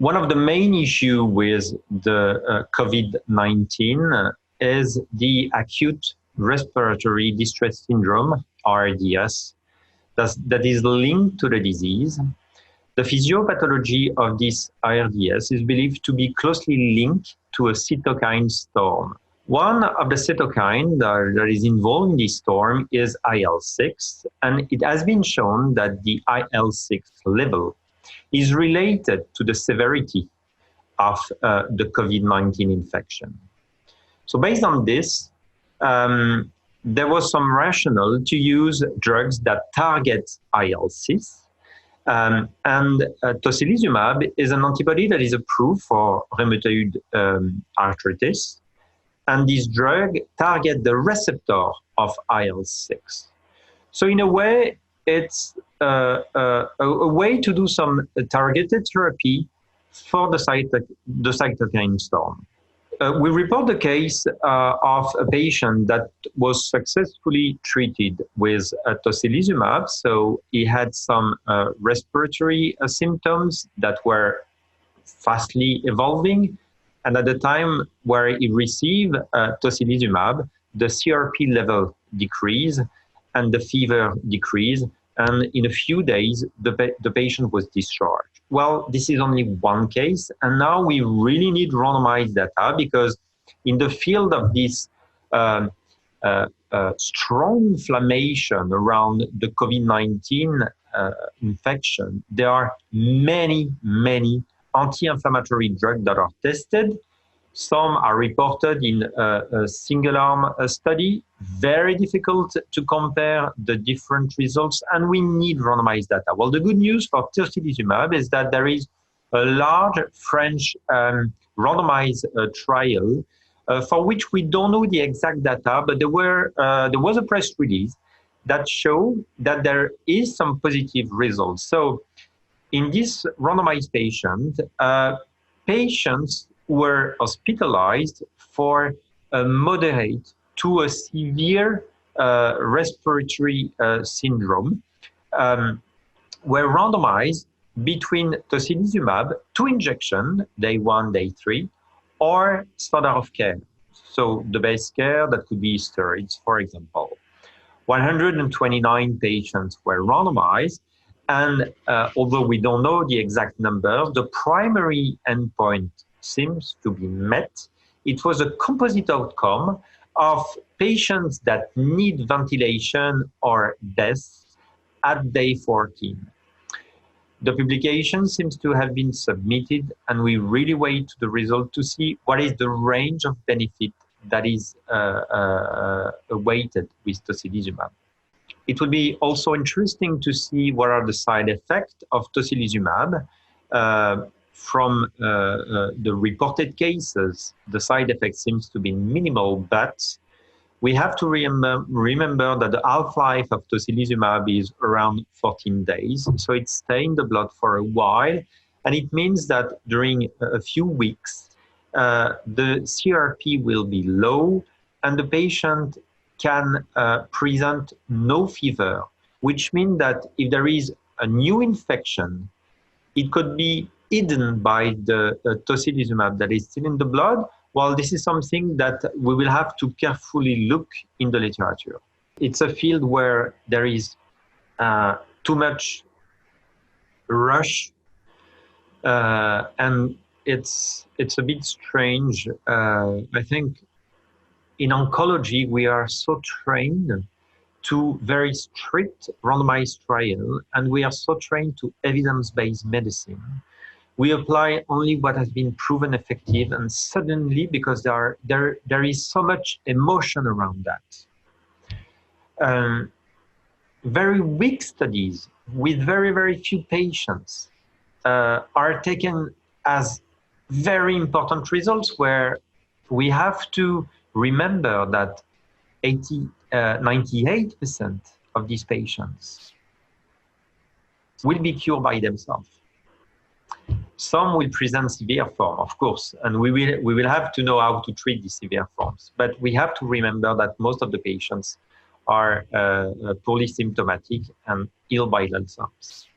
One of the main issues with the COVID-19 is the acute respiratory distress syndrome, RDS, that is linked to the disease. The physiopathology of this ARDS is believed to be closely linked to a cytokine storm. One of the cytokines that is involved in this storm is IL-6, and it has been shown that the IL-6 level is related to the severity of the COVID-19 infection. So based on this, there was some rationale to use drugs that target IL-6. And Tocilizumab is an antibody that is approved for rheumatoid arthritis. And this drug targets the receptor of IL-6. So in a way, it's a way to do some targeted therapy for the cytokine storm. We report the case of a patient that was successfully treated with Tocilizumab. So he had some respiratory symptoms that were fastly evolving. And at the time where he received Tocilizumab, the CRP level decreased and the fever decreased. And in a few days, the patient was discharged. Well, this is only one case. And now we really need randomized data because in the field of this strong inflammation around the COVID-19 infection, there are many anti-inflammatory drugs that are tested. Some are reported in a single-arm study. Very difficult to compare the different results, and we need randomized data. Well, the good news for Tocilizumab is that there is a large French randomized trial for which we don't know the exact data, but there was a press release that showed that there is some positive results. So in this randomized patient, patients were hospitalized for a moderate to a severe respiratory syndrome, were randomized between Tocilizumab, 2 injections, day 1, day 3, or standard of care. So the base care, that could be steroids, for example. 129 patients were randomized, and although we don't know the exact number, the primary endpoint seems to be met. It was a composite outcome of patients that need ventilation or death at day 14. The publication seems to have been submitted, and we really wait the result to see what is the range of benefit that is awaited with Tocilizumab. It will be also interesting to see what are the side effects of Tocilizumab. From the reported cases, the side effect seems to be minimal, but we have to remember that the half-life of Tocilizumab is around 14 days. So it stays in the blood for a while. And it means that during a few weeks, the CRP will be low and the patient can present no fever, which means that if there is a new infection, it could be hidden by the Tocilizumab that is still in the blood. Well, this is something that we will have to carefully look in the literature. It's a field where there is too much rush, and it's a bit strange. I think in oncology, we are so trained to very strict randomized trial, and we are so trained to evidence-based medicine. We apply only what has been proven effective, and suddenly, because there is so much emotion around that. Very weak studies with very few patients are taken as very important results, where we have to remember that 98% of these patients will be cured by themselves. Some will present severe form, of course, and we will have to know how to treat these severe forms. But we have to remember that most of the patients are poorly symptomatic and ill by themselves.